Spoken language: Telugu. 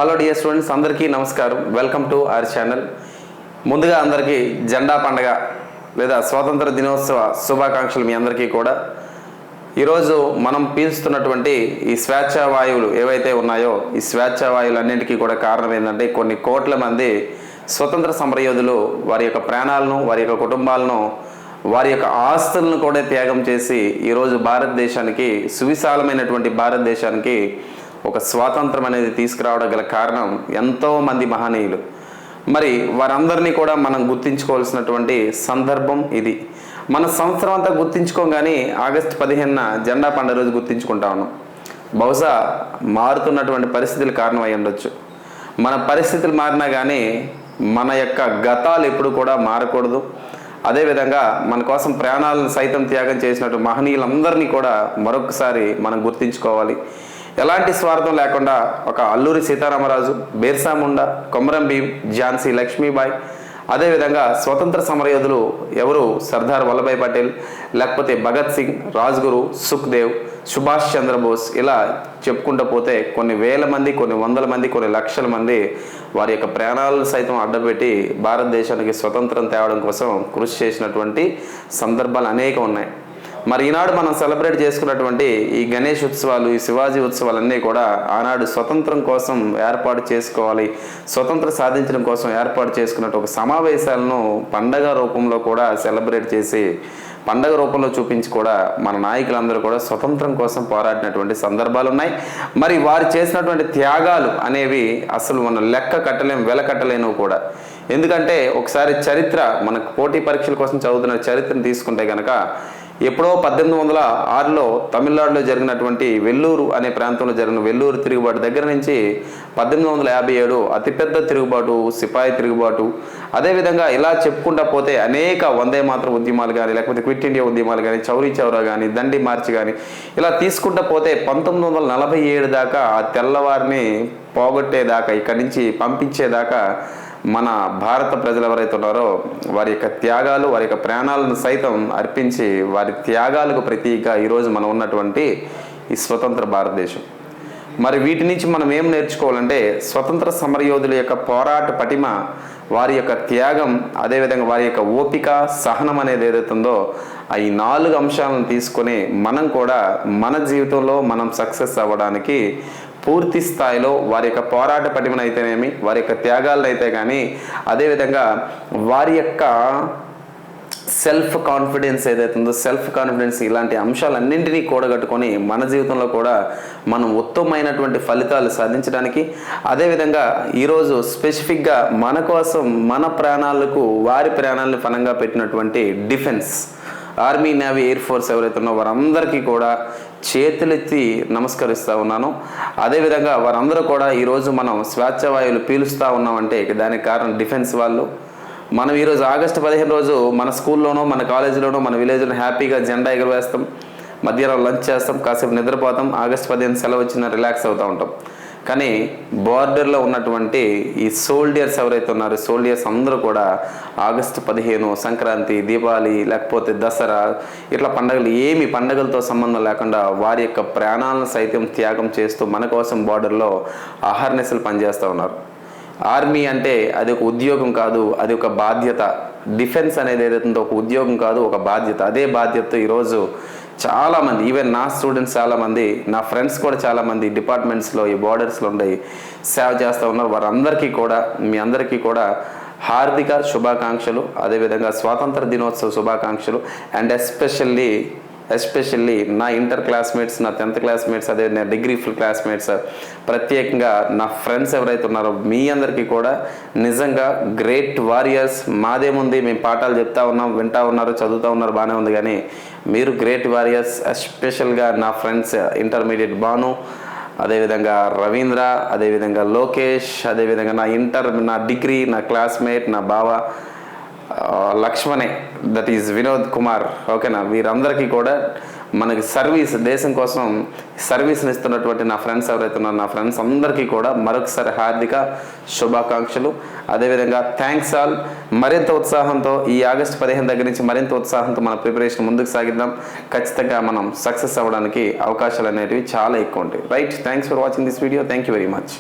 హలో డియర్ స్టూడెంట్స్, అందరికీ నమస్కారం. Welcome to our channel. ముందుగా అందరికీ జెండా పండగ లేదా స్వాతంత్ర దినోత్సవ శుభాకాంక్షలు మీ అందరికీ కూడా. ఈరోజు మనం పీల్చుతున్నటువంటి ఈ స్వేచ్ఛా వాయువులు ఏవైతే ఉన్నాయో ఈ స్వేచ్ఛా వాయువులన్నింటికీ కూడా కారణం ఏంటంటే కొన్ని కోట్ల మంది స్వతంత్ర సమరయోధులు వారి యొక్క ప్రాణాలను, వారి యొక్క కుటుంబాలను, వారి యొక్క ఆస్తులను కూడా త్యాగం చేసి ఈరోజు భారతదేశానికి, సువిశాలమైనటువంటి భారతదేశానికి ఒక స్వాతంత్రం అనేది తీసుకురావడం గల కారణం ఎంతోమంది మహనీయులు. మరి వారందరినీ కూడా మనం గుర్తించుకోవాల్సినటువంటి సందర్భం ఇది. మన సంవత్సరం అంతా గుర్తించుకోం, కానీ ఆగస్టు 15న జెండా పండుగ రోజు గుర్తించుకుంటా ఉన్నాం. బహుశా మారుతున్నటువంటి పరిస్థితులు కారణం అయి ఉండొచ్చు. మన పరిస్థితులు మారినా కానీ మన యొక్క గతాలు ఎప్పుడు కూడా మారకూడదు. అదేవిధంగా మన కోసం ప్రాణాలను సైతం త్యాగం చేసినట్టు మహనీయులందరినీ కూడా మరొకసారి మనం గుర్తించుకోవాలి. ఎలాంటి స్వార్థం లేకుండా ఒక అల్లూరి సీతారామరాజు, బిర్సా ముండా, కొమరం భీం, ఝాన్సీ లక్ష్మీబాయి, అదేవిధంగా స్వతంత్ర సమరయోధులు ఎవరు సర్దార్ వల్లభాయ్ పటేల్, లేకపోతే భగత్ సింగ్, రాజ్గురు, సుఖ్దేవ్, సుభాష్ చంద్రబోస్, ఇలా చెప్పుకుంటూ పోతే కొన్ని వేల మంది, కొన్ని వందల మంది, కొన్ని లక్షల మంది వారి యొక్క ప్రాణాలను సైతం అడ్డపెట్టి భారతదేశానికి స్వతంత్రం తేవడం కోసం కృషి చేసినటువంటి సందర్భాలు అనేకం ఉన్నాయి. మరి ఈనాడు మనం సెలబ్రేట్ చేసుకున్నటువంటి ఈ గణేష్ ఉత్సవాలు, ఈ శివాజీ ఉత్సవాలన్నీ కూడా ఆనాడు స్వతంత్రం కోసం ఏర్పాటు చేసుకోవాలి, స్వతంత్రం సాధించడం కోసం ఏర్పాటు చేసుకున్నట్టు ఒక సమావేశాలను పండగ రూపంలో కూడా సెలబ్రేట్ చేసి, పండగ రూపంలో చూపించి కూడా మన నాయకులందరూ కూడా స్వతంత్రం కోసం పోరాడినటువంటి సందర్భాలు ఉన్నాయి. మరి వారు చేసినటువంటి త్యాగాలు అనేవి అసలు మనం లెక్క కట్టలేము, వెల కట్టలేనివి కూడా. ఎందుకంటే ఒకసారి చరిత్ర, మనకు పోటీ పరీక్షల కోసం చదువుతున్న చరిత్రను తీసుకుంటే కనుక ఎప్పుడో 1806లో తమిళనాడులో జరిగినటువంటి వెల్లూరు అనే ప్రాంతంలో జరిగిన వెల్లూరు తిరుగుబాటు దగ్గర నుంచి 1857 అతిపెద్ద తిరుగుబాటు, సిపాయి తిరుగుబాటు, అదేవిధంగా ఇలా చెప్పుకుంటా పోతే అనేక వందే మాతరం ఉద్యమాలు కానీ, లేకపోతే క్విట్ ఇండియా ఉద్యమాలు కానీ, చౌరీ చౌరా కానీ, దండి మార్చి కానీ, ఇలా తీసుకుంటా పోతే 1947 దాకా ఆ తెల్లవారిని పోగొట్టేదాకా, ఇక్కడి నుంచి పంపించేదాకా మన భారత ప్రజలు ఎవరైతే ఉన్నారో వారి యొక్క త్యాగాలు, వారి యొక్క ప్రాణాలను సైతం అర్పించి వారి త్యాగాలకు ప్రతీకగా ఈరోజు మనం ఉన్నటువంటి ఈ స్వతంత్ర భారతదేశం. మరి వీటి నుంచి మనం ఏం నేర్చుకోవాలంటే స్వతంత్ర సమరయోధుల యొక్క పోరాట పటిమ, వారి యొక్క త్యాగం, అదేవిధంగా వారి యొక్క ఓపిక, సహనం అనేది ఏదైతుందో ఈ 4 అంశాలను తీసుకొని మనం కూడా మన జీవితంలో మనం సక్సెస్ అవ్వడానికి పూర్తి స్థాయిలో వారి యొక్క పోరాట పటిమనైతేనేమి, వారి యొక్క త్యాగాలను అయితే కానీ, అదేవిధంగా వారి యొక్క సెల్ఫ్ కాన్ఫిడెన్స్ ఏదైతుందో, సెల్ఫ్ కాన్ఫిడెన్స్, ఇలాంటి అంశాలన్నింటినీ కూడగట్టుకొని మన జీవితంలో కూడా మనం ఉత్తమమైనటువంటి ఫలితాలు సాధించడానికి, అదేవిధంగా ఈరోజు స్పెసిఫిక్గా మన కోసం, మన ప్రాణాలకు వారి ప్రాణాలను పణంగా పెట్టినటువంటి defence, army, navy, air force ఎవరైతే ఉన్నారో వారందరికీ కూడా చేతులెత్తి నమస్కరిస్తూ ఉన్నాను. అదేవిధంగా వారందరూ కూడా ఈరోజు మనం స్వేచ్ఛ వాయువులు పీలుస్తూ ఉన్నామంటే దానికి కారణం డిఫెన్స్ వాళ్ళు. మనం ఈరోజు ఆగస్టు 15 రోజు మన స్కూల్లోనో, మన కాలేజీలోనో, మన విలేజ్లో హ్యాపీగా జెండా ఎగురవేస్తాం, మధ్యాహ్నం లంచ్ చేస్తాం, కాసేపు నిద్రపోతాం, ఆగస్టు 15 సెలవు వచ్చిన రిలాక్స్ అవుతూ ఉంటాం. కానీ బార్డర్లో ఉన్నటువంటి ఈ సోల్డియర్స్ ఎవరైతే ఉన్నారో సోల్డియర్స్ అందరూ కూడా ఆగస్టు 15, సంక్రాంతి, దీపావళి, లేకపోతే దసరా, ఇట్లా పండుగలు, ఏమి పండుగలతో సంబంధం లేకుండా వారి యొక్క ప్రాణాలను సైతం త్యాగం చేస్తూ మన కోసం బార్డర్లో అహర్నిశలు పనిచేస్తూ ఉన్నారు. ఆర్మీ అంటే అది ఒక ఉద్యోగం కాదు, అది ఒక బాధ్యత. డిఫెన్స్ అనేది ఏదైతుందో ఒక ఉద్యోగం కాదు, ఒక బాధ్యత. అదే బాధ్యత ఈరోజు చాలామంది, ఈవెన్ నా స్టూడెంట్స్ చాలామంది, నా ఫ్రెండ్స్ కూడా చాలామంది డిపార్ట్మెంట్స్లో, ఈ బార్డర్స్లో ఉండి సేవ చేస్తూ ఉన్నారు. వారందరికీ కూడా, మీ అందరికీ కూడా హార్దిక శుభాకాంక్షలు, అదేవిధంగా స్వాతంత్ర దినోత్సవ శుభాకాంక్షలు. అండ్ ఎస్పెషల్లీ నా ఇంటర్ క్లాస్మేట్స్, నా 10th క్లాస్మేట్స్, అదే నా డిగ్రీ ఫుల్ క్లాస్మేట్స్, ప్రత్యేకంగా నా ఫ్రెండ్స్ ఎవరైతే ఉన్నారో మీ అందరికీ కూడా నిజంగా గ్రేట్ వారియర్స్. మాదేముంది, మేము పాఠాలు చెప్తా ఉన్నాం, వింటా ఉన్నారు, చదువుతూ ఉన్నారు, బాగానే ఉంది, కానీ మీరు గ్రేట్ వారియర్స్. ఎస్పెషల్గా నా ఫ్రెండ్స్ ఇంటర్మీడియట్ భాను, అదేవిధంగా రవీంద్ర, అదేవిధంగా లోకేష్, అదేవిధంగా నా డిగ్రీ, నా క్లాస్మేట్, నా బావ లక్ష్మణే, దట్ ఈజ్ వినోద్ కుమార్. ఓకేనా, వీరందరికీ కూడా మనకి సర్వీస్, దేశం కోసం సర్వీస్ని ఇస్తున్నటువంటి నా ఫ్రెండ్స్ ఎవరైతే ఉన్నారో నా ఫ్రెండ్స్ అందరికీ కూడా మరొకసారి హార్దిక శుభాకాంక్షలు. అదేవిధంగా థ్యాంక్స్ ఆల్. మరింత ఉత్సాహంతో ఈ ఆగస్టు 15 దగ్గర నుంచి మరింత ఉత్సాహంతో మన ప్రిపరేషన్ ముందుకు సాగిద్దాం. ఖచ్చితంగా మనం సక్సెస్ అవ్వడానికి అవకాశాలు అనేటివి చాలా ఎక్కువ ఉంటాయి. Right, thanks for watching this video. Thank you very much.